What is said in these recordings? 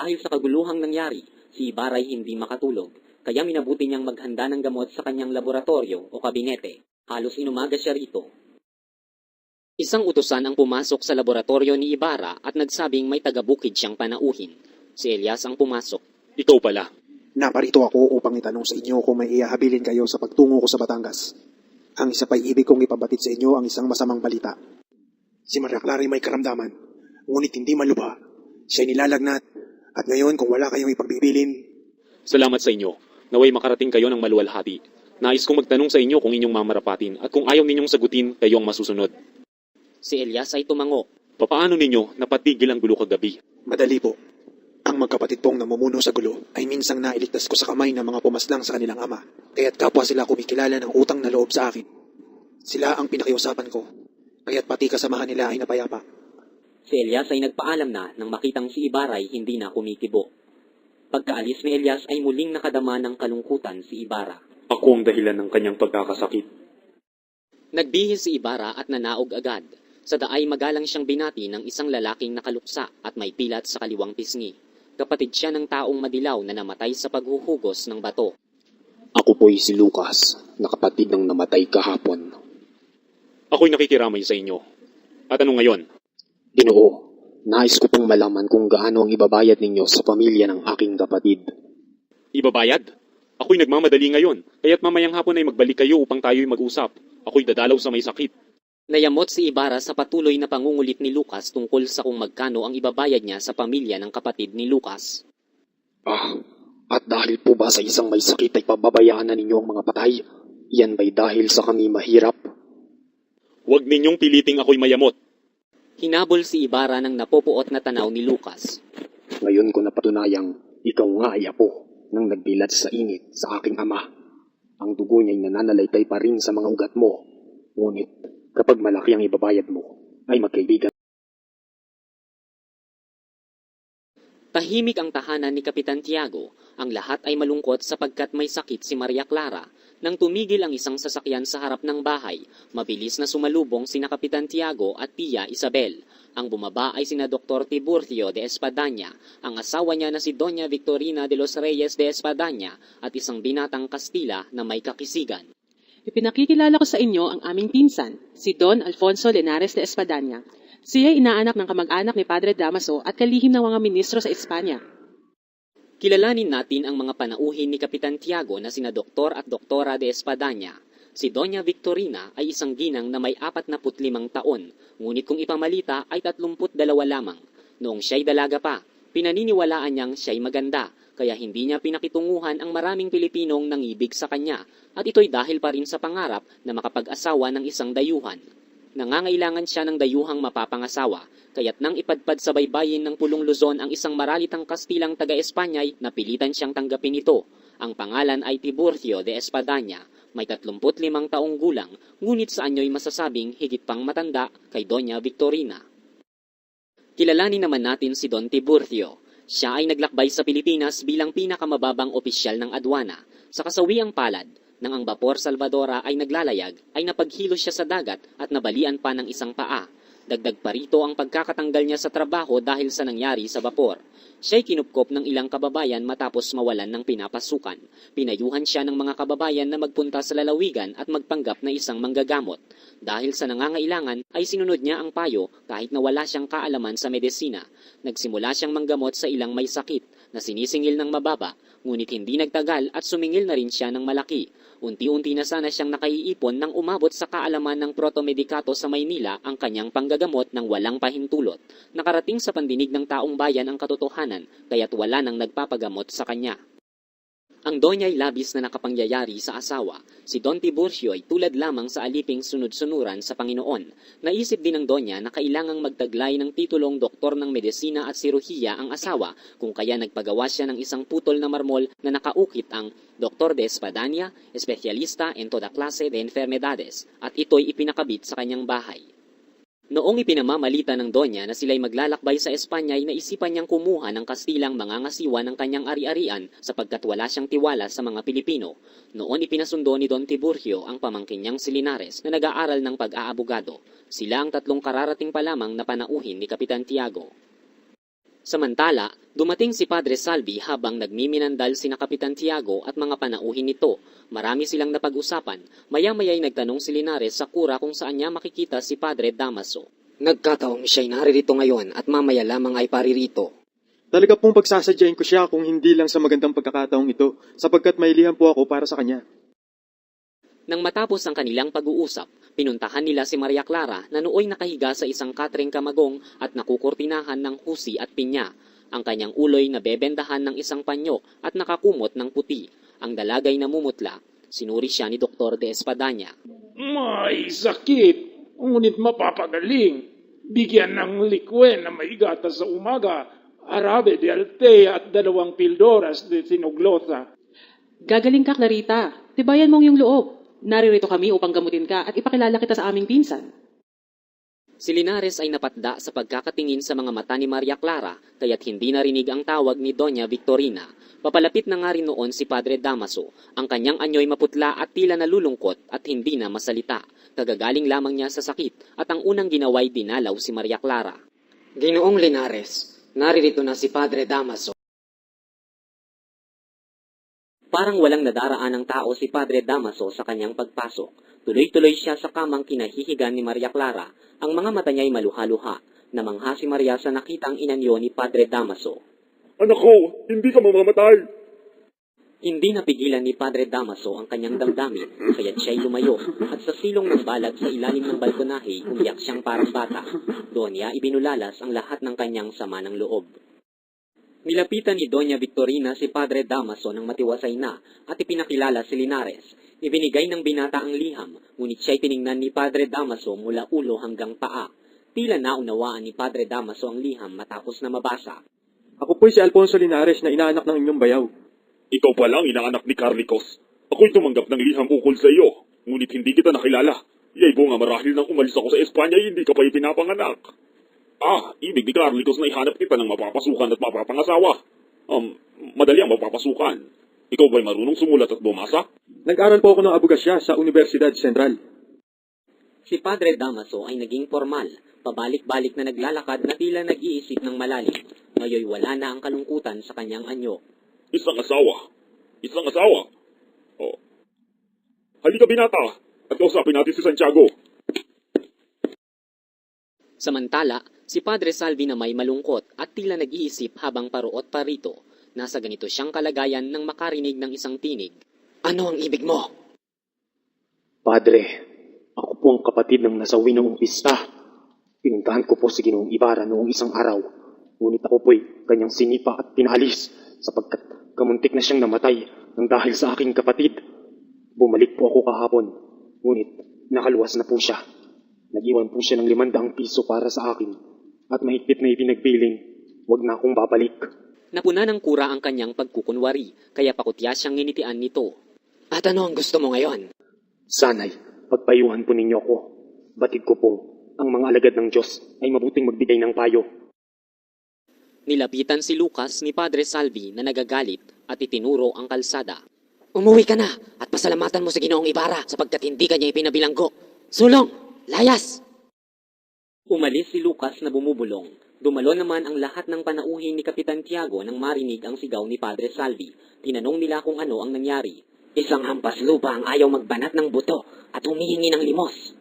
Dahil sa kaguluhang nangyari, si Ibarra ay hindi makatulog, kaya minabuti niyang maghanda ng gamot sa kanyang laboratorio o kabinete. Halos inumaga siya rito. Isang utusan ang pumasok sa laboratorio ni Ibarra at nagsabing may taga-bukid siyang panauhin. Si Elias ang pumasok. Ikaw pala. Naparito ako upang itanong sa inyo kung may iahabilin kayo sa pagtungo ko sa Batangas. Ang isa pa'y ibig kong ipabatid sa inyo ang isang masamang balita. Si Maria Clara ay may karamdaman, ngunit hindi malubha. Siya'y nilalagnat, at ngayon kung wala kayong ipagbibilin... Salamat sa inyo. Naway makarating kayo ng maluwalhati. Nais kong magtanong sa inyo kung inyong mamarapatin at kung ayaw ninyong sagutin, kayo ang masusunod. Si Elias ay tumango. Papaano ninyo napatigil ang gulo kagabi? Madali po. Ang magkapatid pong namumuno sa gulo ay minsang nailigtas ko sa kamay ng mga pumaslang sa kanilang ama. Kaya't kapwa sila kumikilala ng utang na loob sa akin. Sila ang pinakiusapan ko. Kaya't pati kasamahan nila ay napayapa. Si Elias ay nagpaalam na nang makitang si Ibarra ay hindi na kumikibo. Pagkaalis ni Elias ay muling nakadama ng kalungkutan si Ibarra. Ako ang dahilan ng kanyang pagkakasakit. Nagbihis si Ibarra at nanaog agad. Sa daay magalang siyang binati ng isang lalaking nakaluksa at may pilat sa kaliwang pisngi. Kapatid siya ng taong madilaw na namatay sa paghuhugos ng bato. Ako po'y si Lucas, na kapatid ng namatay kahapon. Ako'y nakikiramay sa inyo. At ano ngayon? Ginoo, nais ko pong malaman kung gaano ang ibabayad ninyo sa pamilya ng aking kapatid. Ibabayad? Ako'y nagmamadali ngayon, kaya't mamayang hapon ay magbalik kayo upang tayo'y mag-usap. Ako'y dadalaw sa may sakit. Nayamot si Ibarra sa patuloy na pangungulit ni Lucas tungkol sa kung magkano ang ibabayad niya sa pamilya ng kapatid ni Lucas. At dahil po ba sa isang may sakit ay pababayaan na ninyo ang mga patay? Yan ba'y dahil sa kami mahirap? Huwag ninyong piliting ako'y mayamot. Hinabol si Ibarra ng napopuot na tanaw ni Lucas. Ngayon ko napatunayang ikaw nga ay apo nang nagbilat sa init sa aking ama. Ang dugo niya'y nananalaytay pa rin sa mga ugat mo. Ngunit kapag malaki ang ibabayad mo, ay magkaibigan. Tahimik ang tahanan ni Kapitan Tiago. Ang lahat ay malungkot sapagkat may sakit si Maria Clara. Nang tumigil ang isang sasakyan sa harap ng bahay, mabilis na sumalubong sina Kapitan Tiago at Tia Isabel. Ang bumaba ay sina Dr. Tiburcio de Espadaña, ang asawa niya na si Doña Victorina de los Reyes de Espadaña at isang binatang Kastila na may kakisigan. Ipinakikilala ko sa inyo ang aming pinsan, si Don Alfonso Lenares de Espadaña. Siya ay inaanak ng kamag-anak ni Padre Damaso at kalihim ng mga ministro sa Espanya. Kilalanin natin ang mga panauhin ni Kapitan Tiago na sina Doktor at Doktora de Espadaña. Si Doña Victorina ay isang ginang na may 45 taon, ngunit kung ipamalita ay 32 lamang. Noong siya'y dalaga pa, pinaniniwalaan niyang siya'y maganda, kaya hindi niya pinakitunguhan ang maraming Pilipinong nangibig sa kanya, at ito'y dahil pa rin sa pangarap na makapag-asawa ng isang dayuhan. Nangangailangan siya ng dayuhang mapapangasawa, kaya't nang ipadpad sa baybayin ng Pulong Luzon ang isang maralitang Kastilang taga-Espanya'y napilitan siyang tanggapin ito. Ang pangalan ay Tiburcio de Espadaña, may 35 taong gulang, ngunit sa anyo'y masasabing higit pang matanda kay Doña Victorina. Kilalanin naman natin si Don Tiburcio. Siya ay naglakbay sa Pilipinas bilang pinakamababang opisyal ng adwana. Sa kasawiang palad, nang ang Bapor Salvadora ay naglalayag, ay napaghilo siya sa dagat at nabalian pa ng isang paa. Dagdag pa rito ang pagkakatanggal niya sa trabaho dahil sa nangyari sa bapor. Siya'y kinupkop ng ilang kababayan matapos mawalan ng pinapasukan. Pinayuhan siya ng mga kababayan na magpunta sa lalawigan at magpanggap na isang manggagamot. Dahil sa nangangailangan ay sinunod niya ang payo kahit na wala siyang kaalaman sa medisina. Nagsimula siyang manggamot sa ilang may sakit na sinisingil ng mababa, ngunit hindi nagtagal at sumingil na rin siya ng malaki. Unti-unti na sana siyang nakaiipon nang umabot sa kaalaman ng protomedikato sa Maynila ang kanyang panggagamot ng walang pahintulot. Nakarating sa pandinig ng taong bayan ang katotohanan, kaya't wala nang nagpapagamot sa kanya. Ang Donya'y labis na nakapangyayari sa asawa. Si Don Tiburcio ay tulad lamang sa aliping sunod-sunuran sa Panginoon. Naisip din ng Donya na kailangang magtaglay ng titulong doktor ng medisina at siruhiya ang asawa, kung kaya nagpagawa siya ng isang putol na marmol na nakaukit ang Doktor de Espadaña, espesyalista en toda klase de enfermedades, at ito'y ipinakabit sa kanyang bahay. Noong ipinamamalita ng Donya na sila'y maglalakbay sa Espanya ay naisipan niyang kumuha ng Kastilang mangangasiwa ng kanyang ari-arian sapagkat wala siyang tiwala sa mga Pilipino. Noon ipinasundo ni Don Tiburcio ang pamangkin niyang si Linares na nag-aaral ng pag-aabogado. Sila ang tatlong kararating pa lamang na panauhin ni Kapitan Tiago. Samantala, Dumating si Padre Salvi habang nagmiminandal sina Kapitan Tiago at mga panauhin nito. Marami silang napag-usapan. Maya-maya'y nagtanong si Linares sa kura kung saan niya makikita si Padre Damaso. Nagkataong siya'y naririto ngayon at mamaya lamang ay paririto. Talaga pong pagsasadyain ko siya kung hindi lang sa magandang pagkakataong ito, sapagkat may liham po ako para sa kanya. Nang matapos ang kanilang pag-uusap, pinuntahan nila si Maria Clara na nooy nakahiga sa isang katring kamagong at nakukurtinahan ng husi at pinya. Ang kanyang uloy nabebendahan ng isang panyo at nakakumot ng puti. Ang dalagay namumutla. Sinuri siya ni Dr. de Espadanya. May sakit, ngunit mapapagaling. Bigyan ng likwen na may gatas sa umaga, arabe de altea at 2 pildoras de sinuglosa. Gagaling ka, Clarita. Tibayan mong yung loob. Naririto kami upang gamutin ka at ipakilala kita sa aming pinsan. Si Linares ay napatda sa pagkakatingin sa mga mata ni Maria Clara, kaya't hindi narinig ang tawag ni Doña Victorina. Papalapit na nga rin noon si Padre Damaso. Ang kanyang anyo'y maputla at tila nalulungkot at hindi na masalita. Kagagaling lamang niya sa sakit at ang unang ginawa'y dinalaw si Maria Clara. Ginoong Linares, naririto na si Padre Damaso. Parang walang nadaraan ng tao si Padre Damaso sa kanyang pagpasok. Tuloy-tuloy siya sa kamang kinahihigan ni Maria Clara. Ang mga mata niya'y maluha-luha. Namangha si Maria sa nakitang inanyo ni Padre Damaso. Anak ko, hindi ka mamamatay. Hindi napigilan ni Padre Damaso ang kanyang damdamin, kaya't siya'y lumayo at sa silong ng balag sa ilalim ng balkonahe, umiyak siyang parang bata. Doon niya ibinulalas ang lahat ng kanyang sama ng loob. Nilapitan ni Doña Victorina si Padre Damaso ng matiwasay na at ipinakilala si Linares. Ibinigay ng binata ang liham, ngunit siya'y tiningnan ni Padre Damaso mula ulo hanggang paa. Tila naunawaan ni Padre Damaso ang liham matapos na mabasa. Ako po'y si Alfonso Linares na inaanak ng inyong bayaw. Ikaw pa lang inaanak ni Carlicos. Ako'y tumanggap ng liham ukol sa iyo, ngunit hindi kita nakilala. Iya'y bunga marahil nang umalis ako sa Espanya, hindi ka pa ipinapanganak. Ibig ni Carlicos na ihanap kita ng mapapasukan at mapapangasawa. Madali ang mapapasukan. Ikaw ba'y marunong sumulat at bumasa? Nag-aral po ako ng abogasya sa Universidad Central. Si Padre Damaso ay naging formal, pabalik-balik na naglalakad na tila nag-iisip ng malalim. Ngayoy wala na ang kalungkutan sa kanyang anyo. Isang asawa. Halika binata, at kausapin natin si Santiago. Samantala, si Padre Salvi na may malungkot at tila nag-iisip habang paruot parito. Nasa ganito siyang kalagayan nang makarinig ng isang tinig. Ano ang ibig mo? Padre, ako po ang kapatid ng nasawi noong pista. Pinuntahan ko po si Ginoong Ibarra noong isang araw. Ngunit ako po'y kanyang sinipa at pinalis sapagkat kamuntik na siyang namatay nang dahil sa aking kapatid. Bumalik po ako kahapon, ngunit nakaluwas na po siya. Nag-iwan po siya ng 500 piso para sa akin at mahigpit na ipinagpiling, wag na akong babalik. Napuna ng kura ang kanyang pagkukunwari, kaya pakutya siyang nginitian nito. At ano ang gusto mo ngayon? Sana'y pagpayuhan po ninyo ako. Batid ko pong ang mga alagad ng Diyos ay mabuting magbigay ng payo. Nilapitan si Lucas ni Padre Salvi na nagagalit at itinuro ang kalsada. Umuwi ka na at pasalamatan mo sa Ginoong Ibarra sapagkat hindi ka niya ipinabilanggo. Sulong! Layas! Umalis si Lucas na bumubulong. Dumalo naman ang lahat ng panauhin ni Kapitan Tiago nang marinig ang sigaw ni Padre Salvi. Tinanong nila kung ano ang nangyari. Isang hampas lupa ang ayaw magbanat ng buto at humihingi ng limos.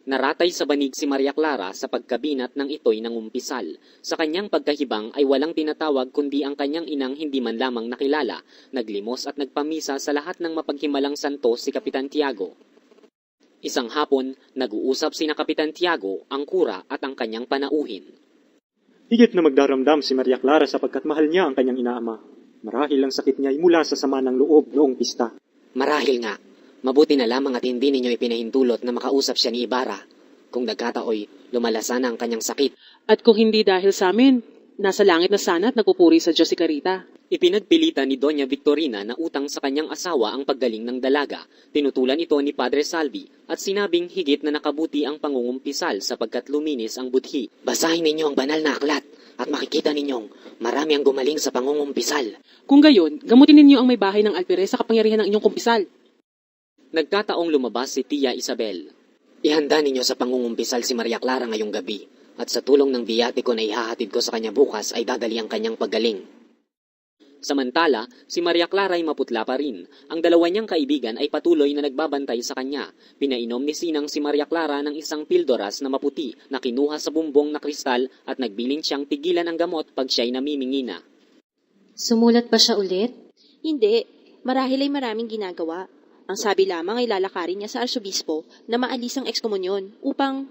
Naratay sa banig si Maria Clara sa pagkabinat ng ito'y nangumpisal. Sa kanyang pagkahibang ay walang tinatawag kundi ang kanyang inang hindi man lamang nakilala. Naglimos at nagpamisa sa lahat ng mapaghimalang santo si Kapitan Tiago. Isang hapon, nag-uusap sina Kapitan Tiago, ang kura at ang kanyang panauhin. Higit na magdaramdam si Maria Clara sapagkat mahal niya ang kanyang inaama. Marahil ang sakit niya ay mula sa sama ng loob noong pista. Marahil nga. Mabuti na lamang at hindi ninyo ipinahintulot na makausap siya ni Ibarra. Kung nagkataoy, lumalasan na ang kanyang sakit. At kung hindi dahil sa amin, nasa langit na sana at nagpupuri sa Diyos si Clarita. Ipinagpilitan ni Doña Victorina na utang sa kanyang asawa ang paggaling ng dalaga. Tinutulan ito ni Padre Salvi at sinabing higit na nakabuti ang pangungumpisal sapagkat luminis ang budhi. Basahin ninyo ang banal na aklat at makikita ninyong marami ang gumaling sa pangungumpisal. Kung gayon, gamutin ninyo ang may bahay ng alpires sa kapangyarihan ng inyong kumpisal. Nagkataong lumabas si Tia Isabel. Ihanda ninyo sa pangungumpisal si Maria Clara ngayong gabi At sa tulong ng biyatiko na ihahatid ko sa kanya bukas ay dadali ang kanyang paggaling. Samantala, si Maria Clara ay maputla pa rin. Ang dalawa niyang kaibigan ay patuloy na nagbabantay sa kanya. Pinainom ni Sinang si Maria Clara ng isang pildoras na maputi na kinuha sa bumbong na kristal at nagbilin siyang tigilan ang gamot pag siya'y namimingina. Sumulat ba siya ulit? Hindi. Marahil ay maraming ginagawa. Ang sabi lamang ay lalakarin niya sa arsobispo na maalis ang ekskomunyon upang...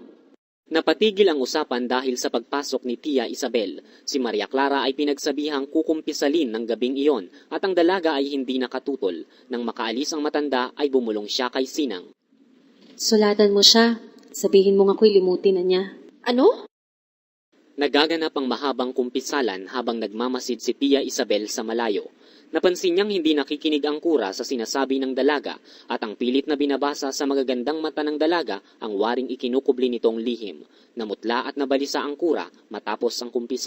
Napatigil ang usapan dahil sa pagpasok ni Tia Isabel. Si Maria Clara ay pinagsabihang kukumpisalin ng gabing iyon at ang dalaga ay hindi nakatutol. Nang makaalis ang matanda ay bumulong siya kay Sinang. Sulatan mo siya. Sabihin mo nga ako'y limutin na niya. Ano? Nagaganap ang mahabang kumpisalan habang nagmamasid si Tia Isabel sa malayo. Napansin niyang hindi nakikinig ang kura sa sinasabi ng dalaga at ang pilit na binabasa sa magagandang mata ng dalaga ang waring ikinukubli nitong lihim. Namutla at nabalisa ang kura matapos ang kumpisa.